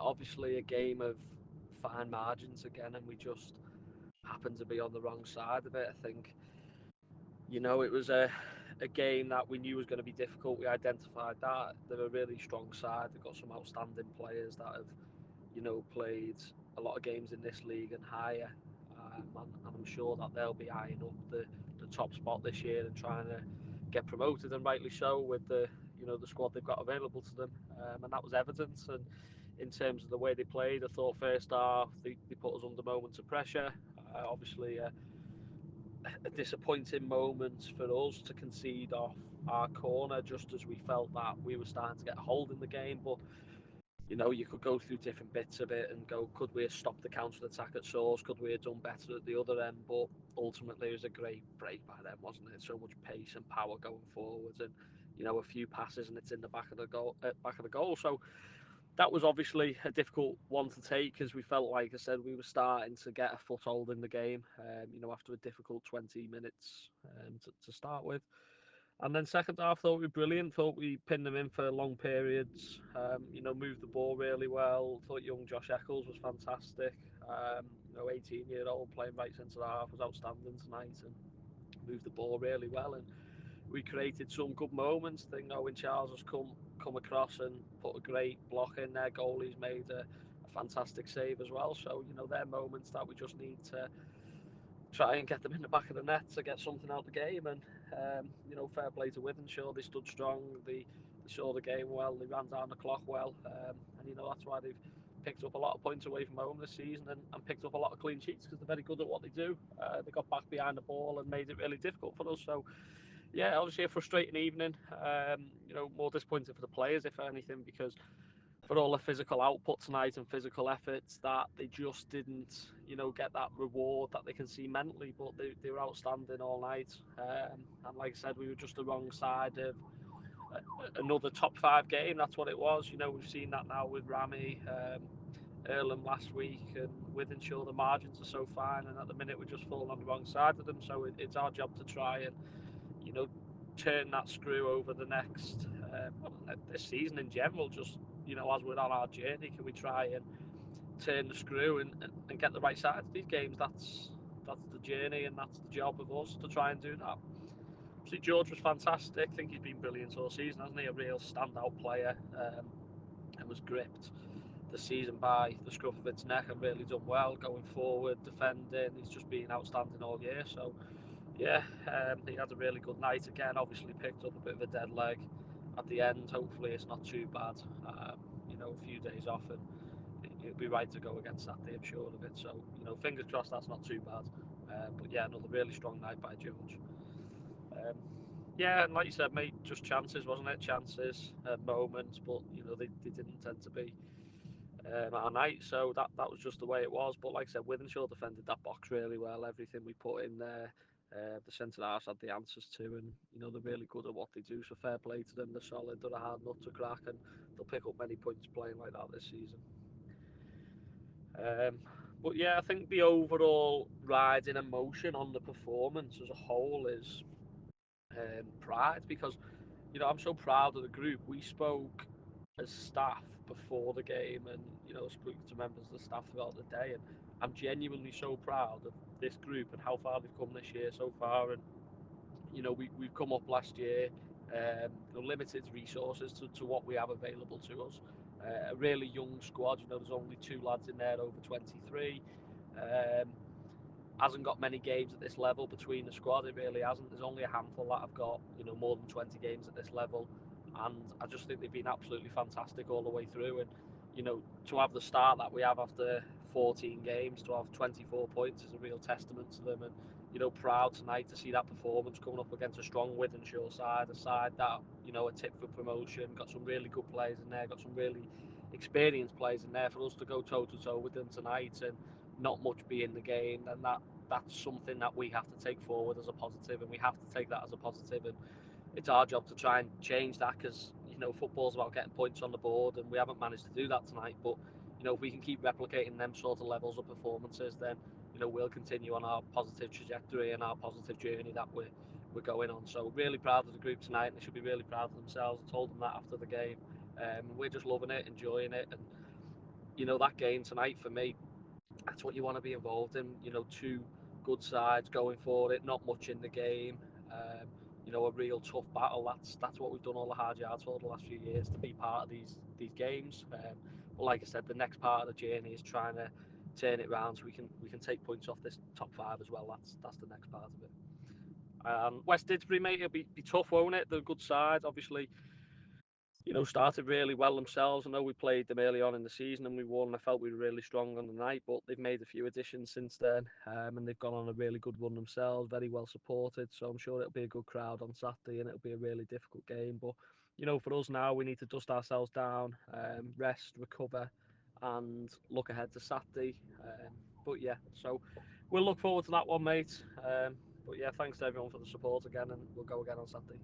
obviously a game of fine margins again, and we just happened to be on the wrong side of it. I think, it was a game that we knew was going to be difficult. We identified that. They're a really strong side. They've got some outstanding players that have, played a lot of games in this league and higher. And I'm sure that they'll be eyeing up the top spot this year and trying to get promoted, and rightly so, with the squad they've got available to them. And that was evident. And in terms of the way they played, I thought first half they put us under moments of pressure. Obviously, a disappointing moment for us to concede off our corner just as we felt that we were starting to get a hold in the game. But you could go through different bits of it and go, could we have stopped the counter attack at source? Could we have done better at the other end? But ultimately, it was a great break by them, wasn't it? So much pace and power going forwards, and a few passes, and it's in the back of the goal. So that was obviously a difficult one to take, because we felt, like I said, we were starting to get a foothold in the game. After a difficult 20 minutes to start with. And then second half, thought we were brilliant. Thought we pinned them in for long periods. Moved the ball really well. Thought young Josh Eccles was fantastic. 18-year-old playing right centre half was outstanding tonight, and moved the ball really well. And we created some good moments. I think Owen Charles has come across and put a great block in there. Goalie's made a fantastic save as well. So they're moments that we just need to try and get them in the back of the net to get something out of the game. And fair play to Wythenshawe. They stood strong. They saw the game well. They ran down the clock well. And that's why they've picked up a lot of points away from home this season, and picked up a lot of clean sheets, because they're very good at what they do. They got back behind the ball and made it really difficult for us. So yeah, obviously a frustrating evening. More disappointing for the players, if anything, because for all the physical output tonight and physical efforts, that they just didn't, get that reward that they can see mentally. But they were outstanding all night. And like I said, we were just the wrong side of another top five game. That's what it was. We've seen that now with Rami, Earlham last week, and Wythenshawe. The margins are so fine, and at the minute we're just falling on the wrong side of them. So it's our job to try and, you know, turn that screw over the next this season in general. Just, as we're on our journey, can we try and turn the screw and get the right side of these games? That's the journey, and that's the job of us to try and do that. See, George was fantastic. I think he's been brilliant all season, hasn't he? A real standout player, and was gripped the season by the scruff of its neck, and really done well going forward, defending. He's just been outstanding all year. So yeah, he had a really good night again. Obviously picked up a bit of a dead leg at the end. Hopefully it's not too bad. A few days off, and he'll be right to go again Saturday, I'm sure of it. So fingers crossed that's not too bad. But yeah, another really strong night by George. Yeah, and like you said, mate, just chances, wasn't it? Chances, moments, but they didn't tend to be our night. So that was just the way it was. But like I said, Wythenshawe defended that box really well. Everything we put in there, the centre halves had the answers to, and they're really good at what they do. So fair play to them. They're solid. They're a hard nut to crack, and they'll pick up many points playing like that this season. But yeah, I think the overall riding emotion on the performance as a whole is pride, because I'm so proud of the group. We spoke as staff before the game, and spoke to members of the staff throughout the day, and I'm genuinely so proud of this group and how far they've come this year so far. And we've come up last year, limited resources to what we have available to us. A really young squad. There's only two lads in there over 23. Um, hasn't got many games at this level between the squad. It really hasn't. There's only a handful that have got more than 20 games at this level, and I just think they've been absolutely fantastic all the way through. And to have the start that we have after 14 games, to have 24 points, is a real testament to them. And proud tonight to see that performance coming up against a strong Wythenshawe side, a side that a tip for promotion, got some really good players in there, got some really experienced players in there. For us to go toe to toe with them tonight and not much be in the game, then that's something that we have to take forward as a positive, and we have to take that as a positive. And it's our job to try and change that, because football's about getting points on the board, and we haven't managed to do that tonight. But if we can keep replicating them sort of levels of performances, then we'll continue on our positive trajectory and our positive journey that we're going on. So really proud of the group tonight, and they should be really proud of themselves. I told them that after the game. We're just loving it, enjoying it, and that game tonight for me, that's what you want to be involved in. Two good sides going for it, not much in the game. A real tough battle. That's what we've done all the hard yards for the last few years, to be part of these games. But like I said, the next part of the journey is trying to turn it round so we can take points off this top five as well. That's the next part of it. West Didsbury, mate, it'll be tough, won't it? They're a good side, obviously. Started really well themselves. I know we played them early on in the season and we won. I felt we were really strong on the night, but they've made a few additions since then, and they've gone on a really good run themselves, very well supported. So I'm sure it'll be a good crowd on Saturday and it'll be a really difficult game. But, for us now, we need to dust ourselves down, rest, recover, and look ahead to Saturday. But yeah, so we'll look forward to that one, mate. But yeah, thanks to everyone for the support again, and we'll go again on Saturday.